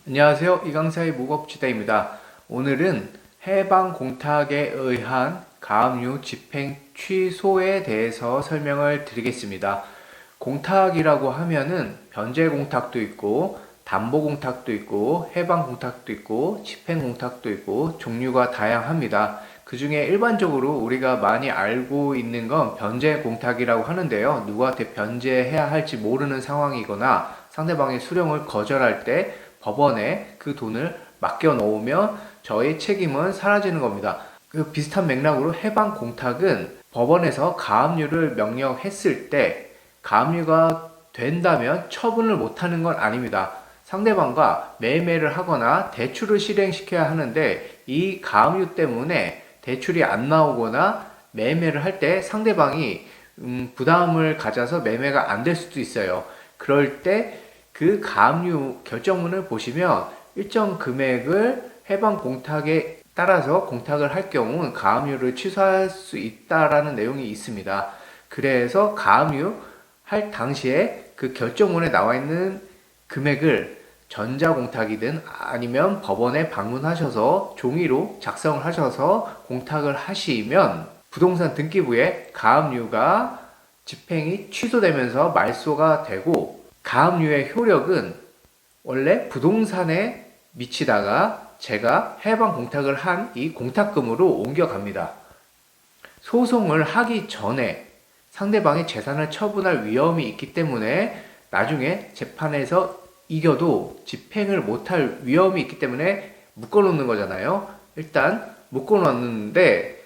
안녕하세요. 이강사의 무법지대입니다. 오늘은 해방 공탁에 의한 가압류 집행 취소에 대해서 설명을 드리겠습니다. 공탁이라고 하면은 변제 공탁도 있고 담보 공탁도 있고 해방 공탁도 있고 집행 공탁도 있고 종류가 다양합니다. 그 중에 일반적으로 우리가 많이 알고 있는 건 변제 공탁이라고 하는데요. 누구한테 변제해야 할지 모르는 상황이거나 상대방의 수령을 거절할 때 법원에 그 돈을 맡겨 놓으면 저의 책임은 사라지는 겁니다. 그 비슷한 맥락으로 해방 공탁은 법원에서 가압류를 명령했을 때 가압류가 된다면 처분을 못하는 건 아닙니다. 상대방과 매매를 하거나 대출을 실행시켜야 하는데 이 가압류 때문에 대출이 안 나오거나 매매를 할 때 상대방이 부담을 가져서 매매가 안 될 수도 있어요. 그럴 때 그 가압류 결정문을 보시면 일정 금액을 해방 공탁에 따라서 공탁을 할 경우 가압류를 취소할 수 있다라는 내용이 있습니다. 그래서 가압류 할 당시에 그 결정문에 나와 있는 금액을 전자공탁이든 아니면 법원에 방문하셔서 종이로 작성을 하셔서 공탁을 하시면 부동산 등기부에 가압류가 집행이 취소되면서 말소가 되고, 가압류의 효력은 원래 부동산에 미치다가 제가 해방 공탁을 한 이 공탁금으로 옮겨갑니다. 소송을 하기 전에 상대방의 재산을 처분할 위험이 있기 때문에 나중에 재판에서 이겨도 집행을 못할 위험이 있기 때문에 묶어놓는 거잖아요. 일단 묶어놨는데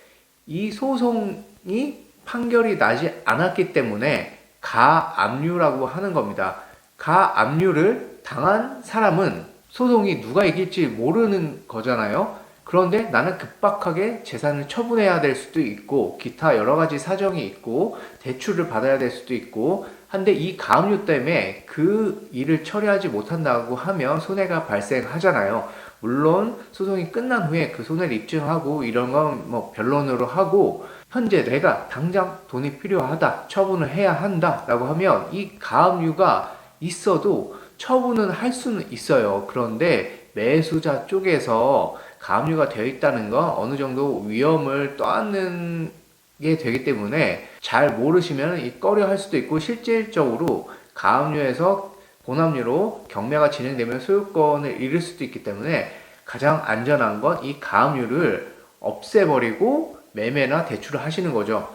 이 소송이 판결이 나지 않았기 때문에 가압류라고 하는 겁니다. 가압류를 당한 사람은 소송이 누가 이길지 모르는 거잖아요. 그런데 나는 급박하게 재산을 처분해야 될 수도 있고 기타 여러 가지 사정이 있고 대출을 받아야 될 수도 있고 한데 이 가압류 때문에 그 일을 처리하지 못한다고 하면 손해가 발생하잖아요. 물론 소송이 끝난 후에 그 손해를 입증하고 이런 건 뭐 변론으로 하고, 현재 내가 당장 돈이 필요하다, 처분을 해야 한다 라고 하면 이 가압류가 있어도 처분은 할 수는 있어요. 그런데 매수자 쪽에서 가압류가 되어 있다는 건 어느 정도 위험을 떠안는 게 되기 때문에 잘 모르시면 꺼려 할 수도 있고, 실질적으로 가압류에서 본압류로 경매가 진행되면 소유권을 잃을 수도 있기 때문에 가장 안전한 건 이 가압류를 없애버리고 매매나 대출을 하시는 거죠.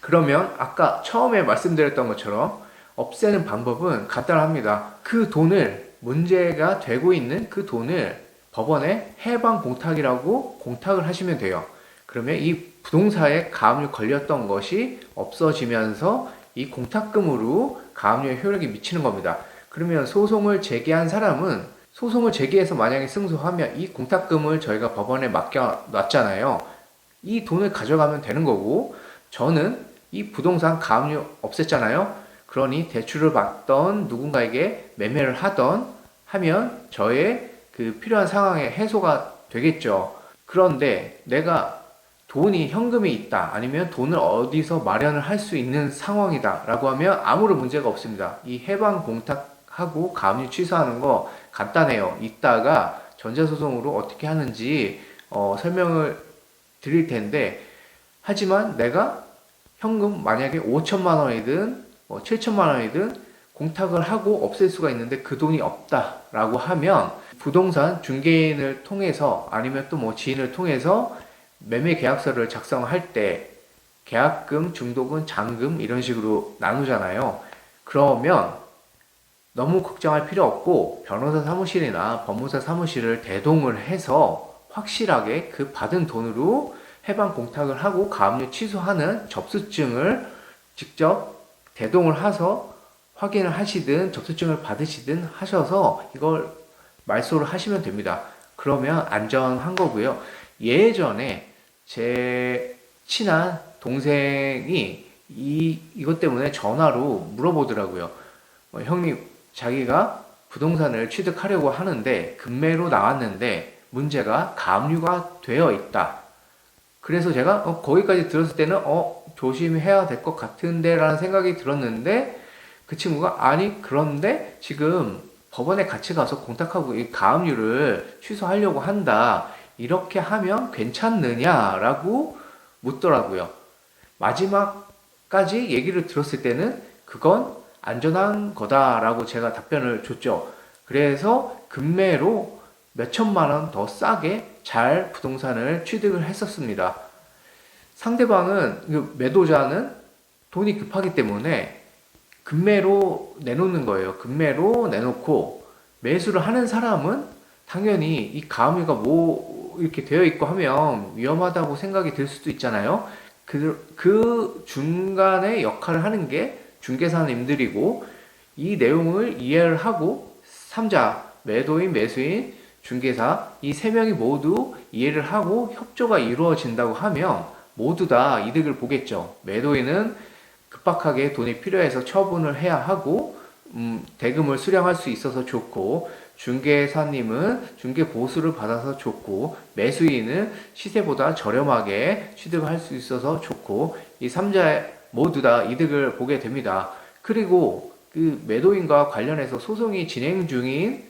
그러면 아까 처음에 말씀드렸던 것처럼 없애는 방법은 간단합니다. 그 돈을, 문제가 되고 있는 그 돈을 법원에 해방 공탁이라고 공탁을 하시면 돼요. 그러면 이 부동산에 가압류 걸렸던 것이 없어지면서 이 공탁금으로 가압류의 효력이 미치는 겁니다. 그러면 소송을 제기한 사람은 소송을 제기해서 만약에 승소하면 이 공탁금을 저희가 법원에 맡겨놨잖아요. 이 돈을 가져가면 되는 거고, 저는 이 부동산 가압류 없앴잖아요. 그러니 대출을 받던 누군가에게 매매를 하던 하면 저의 그 필요한 상황에 해소가 되겠죠. 그런데 내가 돈이 현금이 있다, 아니면 돈을 어디서 마련을 할 수 있는 상황이다 라고 하면 아무런 문제가 없습니다. 이 해방 공탁하고 가압류 취소하는 거 간단해요. 이따가 전자소송으로 어떻게 하는지 설명을 드릴 텐데, 하지만 내가 현금 만약에 5천만 원이든 7천만 원이든 공탁을 하고 없앨 수가 있는데 그 돈이 없다라고 하면 부동산 중개인을 통해서 아니면 또 뭐 지인을 통해서 매매 계약서를 작성할 때 계약금, 중도금, 잔금 이런 식으로 나누잖아요. 그러면 너무 걱정할 필요 없고 변호사 사무실이나 법무사 사무실을 대동을 해서 확실하게 그 받은 돈으로 해방 공탁을 하고 가압류 취소하는 접수증을 직접 대동을 해서 확인을 하시든 접수증을 받으시든 하셔서 이걸 말소를 하시면 됩니다. 그러면 안전한 거고요. 예전에 제 친한 동생이 이것 때문에 전화로 물어보더라고요. 형님, 자기가 부동산을 취득하려고 하는데 금매로 나왔는데 문제가 가압류가 되어 있다. 그래서 제가 거기까지 들었을 때는 조심해야 될 것 같은데 라는 생각이 들었는데, 그 친구가 아니 그런데 지금 법원에 같이 가서 공탁하고 이 가압류를 취소하려고 한다. 이렇게 하면 괜찮느냐라고 묻더라고요. 마지막까지 얘기를 들었을 때는 그건 안전한 거다라고 제가 답변을 줬죠. 그래서 금매로 몇 천만 원 더 싸게 잘 부동산을 취득을 했었습니다. 상대방은, 매도자는 돈이 급하기 때문에 금매로 내놓는 거예요. 금매로 내놓고 매수를 하는 사람은 당연히 이 가압류가 뭐 이렇게 되어 있고 하면 위험하다고 생각이 들 수도 있잖아요. 그 중간에 역할을 하는 게 중개사님들이고, 이 내용을 이해를 하고 3자, 매도인, 매수인, 중개사 이 세 명이 모두 이해를 하고 협조가 이루어진다고 하면 모두 다 이득을 보겠죠. 매도인은 급박하게 돈이 필요해서 처분을 해야 하고 대금을 수령할 수 있어서 좋고, 중개사님은 중개 보수를 받아서 좋고, 매수인은 시세보다 저렴하게 취득할 수 있어서 좋고, 이 3자 모두 다 이득을 보게 됩니다. 그리고 그 매도인과 관련해서 소송이 진행 중인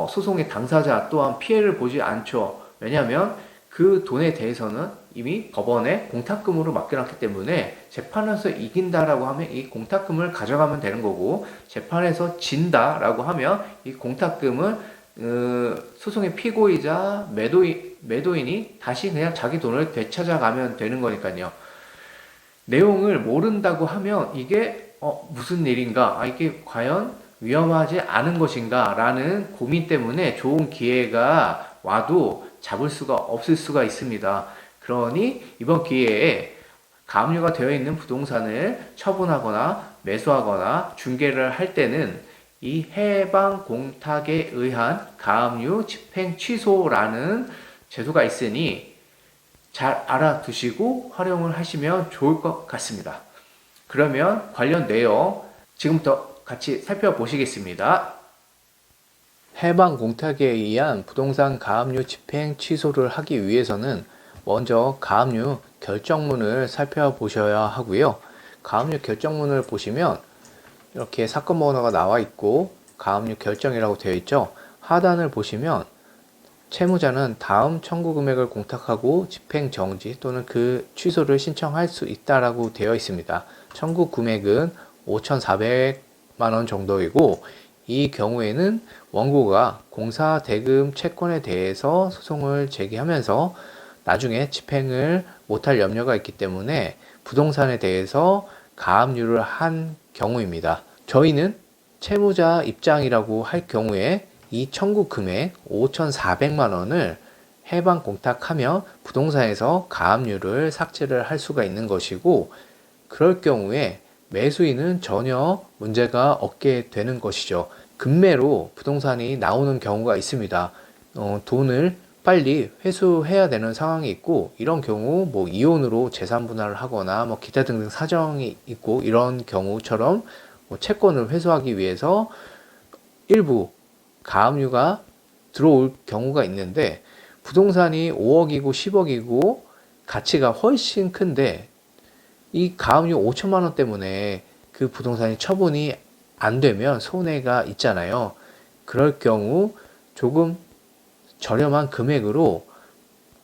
소송의 당사자 또한 피해를 보지 않죠. 왜냐하면 그 돈에 대해서는 이미 법원에 공탁금으로 맡겨놨기 때문에 재판에서 이긴다라고 하면 이 공탁금을 가져가면 되는 거고, 재판에서 진다라고 하면 이 공탁금은 소송의 피고이자 매도인이 다시 그냥 자기 돈을 되찾아가면 되는 거니까요. 내용을 모른다고 하면 이게 무슨 일인가, 이게 과연 위험하지 않은 것인가 라는 고민 때문에 좋은 기회가 와도 잡을 수가 없을 수가 있습니다. 그러니 이번 기회에 가압류가 되어 있는 부동산을 처분하거나 매수하거나 중개를 할 때는 이 해방 공탁에 의한 가압류 집행 취소라는 제도가 있으니 잘 알아두시고 활용을 하시면 좋을 것 같습니다. 그러면 관련 내용 지금부터 같이 살펴보시겠습니다. 해방 공탁에 의한 부동산 가압류 집행 취소를 하기 위해서는 먼저 가압류 결정문을 살펴보셔야 하고요. 가압류 결정문을 보시면 이렇게 사건 번호가 나와 있고 가압류 결정이라고 되어 있죠. 하단을 보시면 채무자는 다음 청구 금액을 공탁하고 집행 정지 또는 그 취소를 신청할 수 있다라고 되어 있습니다. 청구 금액은 5,400만 원 정도이고, 이 경우에는 원고가 공사 대금 채권에 대해서 소송을 제기하면서 나중에 집행을 못할 염려가 있기 때문에 부동산에 대해서 가압류를 한 경우입니다. 저희는 채무자 입장이라고 할 경우에 이 청구 금액 5,400만 원을 해방 공탁하면 부동산에서 가압류를 삭제를 할 수가 있는 것이고, 그럴 경우에 매수인은 전혀 문제가 없게 되는 것이죠. 금매로 부동산이 나오는 경우가 있습니다. 돈을 빨리 회수해야 되는 상황이 있고, 이런 경우 뭐 이혼으로 재산 분할을 하거나 뭐 기타 등등 사정이 있고, 이런 경우처럼 뭐 채권을 회수하기 위해서 일부 가압류가 들어올 경우가 있는데, 부동산이 5억이고 10억이고 가치가 훨씬 큰데 이 가압류 5천만 원 때문에 그 부동산이 처분이 안 되면 손해가 있잖아요. 그럴 경우 조금 저렴한 금액으로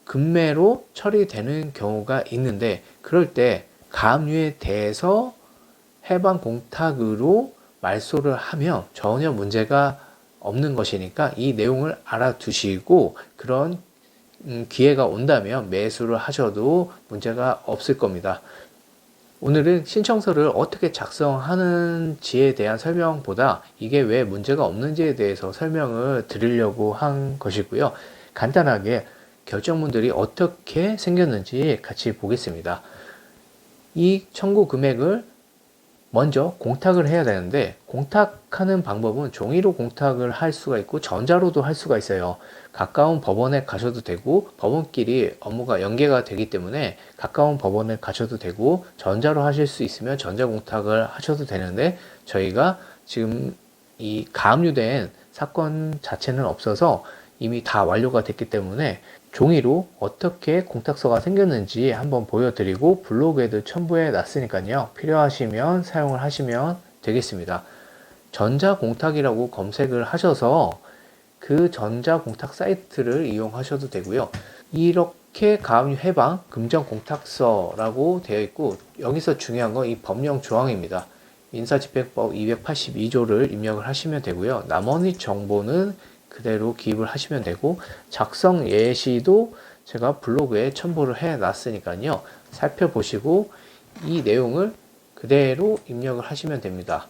금매로 처리되는 경우가 있는데, 그럴 때 가압류에 대해서 해방 공탁으로 말소를 하면 전혀 문제가 없는 것이니까 이 내용을 알아두시고 그런 기회가 온다면 매수를 하셔도 문제가 없을 겁니다. 오늘은 신청서를 어떻게 작성하는지에 대한 설명보다 이게 왜 문제가 없는지에 대해서 설명을 드리려고 한 것이고요. 간단하게 결정문들이 어떻게 생겼는지 같이 보겠습니다. 이 청구 금액을 먼저 공탁을 해야 되는데, 공탁하는 방법은 종이로 공탁을 할 수가 있고 전자로도 할 수가 있어요. 가까운 법원에 가셔도 되고, 법원끼리 업무가 연계가 되기 때문에 가까운 법원에 가셔도 되고, 전자로 하실 수 있으면 전자 공탁을 하셔도 되는데, 저희가 지금 이 가압류된 사건 자체는 없어서 이미 다 완료가 됐기 때문에 종이로 어떻게 공탁서가 생겼는지 한번 보여드리고 블로그에도 첨부해 놨으니까요. 필요하시면 사용을 하시면 되겠습니다. 전자공탁이라고 검색을 하셔서 그 전자공탁 사이트를 이용하셔도 되고요. 이렇게 가압류 해방 금전공탁서라고 되어 있고, 여기서 중요한 건 이 법령 조항입니다. 민사집행법 282조를 입력을 하시면 되고요. 나머지 정보는 그대로 기입을 하시면 되고, 작성 예시도 제가 블로그에 첨부를 해 놨으니까요. 살펴보시고 이 내용을 그대로 입력을 하시면 됩니다.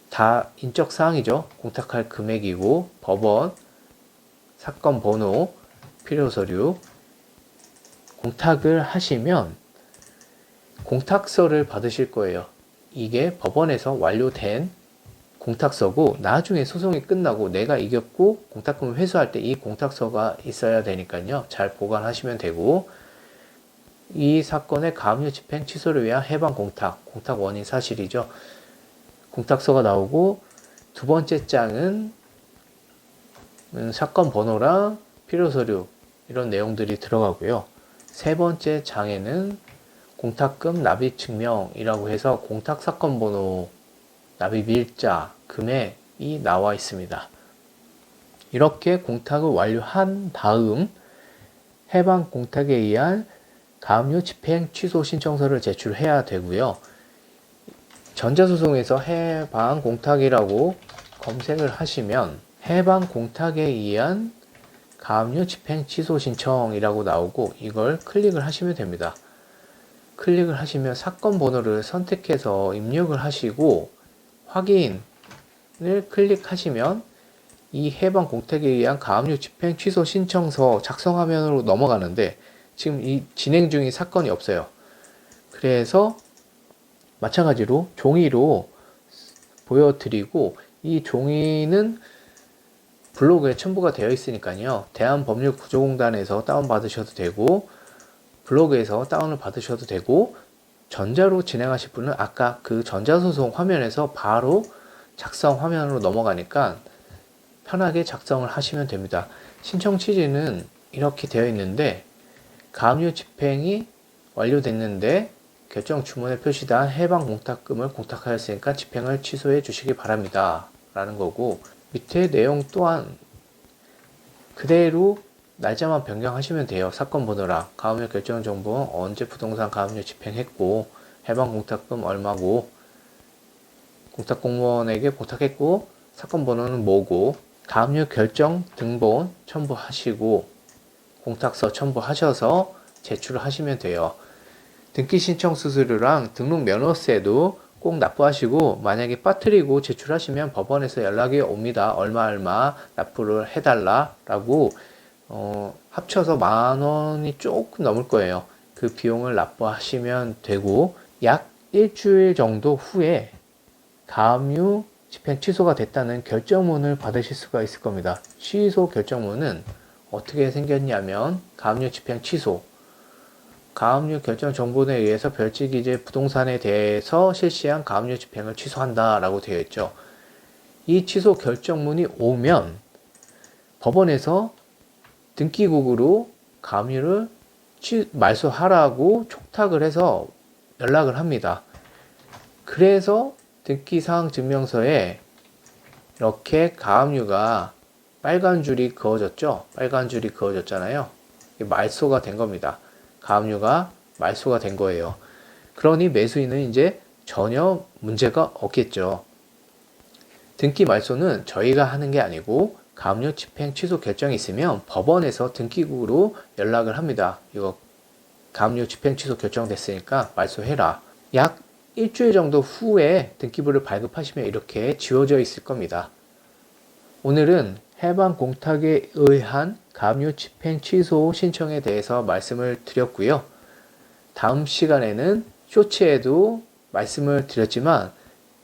다 인적 사항이죠. 공탁할 금액이고, 법원, 사건 번호, 필요 서류. 공탁을 하시면 공탁서를 받으실 거예요. 이게 법원에서 완료된 공탁서고, 나중에 소송이 끝나고 내가 이겼고 공탁금을 회수할 때 이 공탁서가 있어야 되니까요. 잘 보관하시면 되고, 이 사건의 가압류 집행 취소를 위한 해방 공탁, 공탁 원인 사실이죠. 공탁서가 나오고, 두 번째 장은 사건 번호랑 필요 서류 이런 내용들이 들어가고요. 세 번째 장에는 공탁금 납입 증명이라고 해서 공탁 사건 번호, 납입 일자, 금액이 나와 있습니다. 이렇게 공탁을 완료한 다음 해방 공탁에 의한 가압류 집행 취소 신청서를 제출해야 되고요. 전자소송에서 해방 공탁이라고 검색을 하시면 해방 공탁에 의한 가압류 집행 취소 신청이라고 나오고, 이걸 클릭을 하시면 됩니다. 클릭을 하시면 사건 번호를 선택해서 입력을 하시고 확인을 클릭하시면 이 해방 공탁에 의한 가압류 집행 취소 신청서 작성 화면으로 넘어가는데, 지금 이 진행 중인 사건이 없어요. 그래서 마찬가지로 종이로 보여드리고, 이 종이는 블로그에 첨부가 되어 있으니까요. 대한법률구조공단에서 다운받으셔도 되고, 블로그에서 다운을 받으셔도 되고, 전자로 진행하실 분은 아까 그 전자소송 화면에서 바로 작성 화면으로 넘어가니까 편하게 작성을 하시면 됩니다. 신청 취지는 이렇게 되어 있는데, 가압류 집행이 완료됐는데 결정 주문에 표시된 해방 공탁금을 공탁하였으니까 집행을 취소해 주시기 바랍니다 라는 거고, 밑에 내용 또한 그대로 날짜만 변경하시면 돼요. 사건 번호랑 가압류 결정 정보, 언제 부동산 가압류 집행했고, 해방 공탁금 얼마고, 공탁 공무원에게 공탁했고, 사건 번호는 뭐고, 가압류 결정 등본 첨부하시고 공탁서 첨부하셔서 제출을 하시면 돼요. 등기 신청 수수료랑 등록 면허세도 꼭 납부하시고, 만약에 빠뜨리고 제출하시면 법원에서 연락이 옵니다. 얼마 납부를 해달라 라고. 합쳐서 10,000원이 조금 넘을 거예요. 그 비용을 납부하시면 되고, 약 일주일 정도 후에 가압류 집행 취소가 됐다는 결정문을 받으실 수가 있을 겁니다. 취소 결정문은 어떻게 생겼냐면, 가압류 집행 취소, 가압류 결정 정보에 의해서 별지기재 부동산에 대해서 실시한 가압류 집행을 취소한다 라고 되어 있죠. 이 취소 결정문이 오면 법원에서 등기국으로 가압류를 말소하라고 촉탁을 해서 연락을 합니다. 그래서 등기사항 증명서에 이렇게 가압류가 빨간 줄이 그어졌죠. 빨간 줄이 그어졌잖아요. 말소가 된 겁니다. 가압류가 말소가 된 거예요. 그러니 매수인은 이제 전혀 문제가 없겠죠. 등기 말소는 저희가 하는 게 아니고, 가압류 집행 취소 결정이 있으면 법원에서 등기국으로 연락을 합니다. 이거 가압류 집행 취소 결정됐으니까 말소해라. 약 일주일 정도 후에 등기부를 발급하시면 이렇게 지워져 있을 겁니다. 오늘은 해방 공탁에 의한 가압류 집행 취소 신청에 대해서 말씀을 드렸고요. 다음 시간에는 쇼츠에도 말씀을 드렸지만,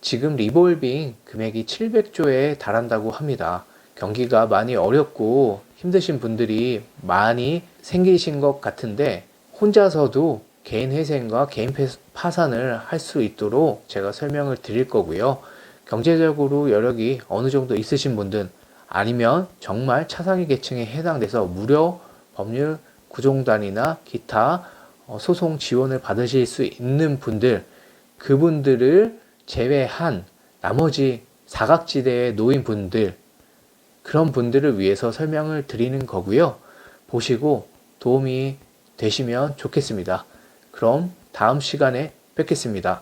지금 리볼빙 금액이 700조에 달한다고 합니다. 경기가 많이 어렵고 힘드신 분들이 많이 생기신 것 같은데, 혼자서도 개인 회생과 개인 파산을 할 수 있도록 제가 설명을 드릴 거고요. 경제적으로 여력이 어느 정도 있으신 분들, 아니면 정말 차상위 계층에 해당돼서 무료 법률 구조공단이나 기타 소송 지원을 받으실 수 있는 분들, 그분들을 제외한 나머지 사각지대에 놓인 분들, 그런 분들을 위해서 설명을 드리는 거고요. 보시고 도움이 되시면 좋겠습니다. 그럼 다음 시간에 뵙겠습니다.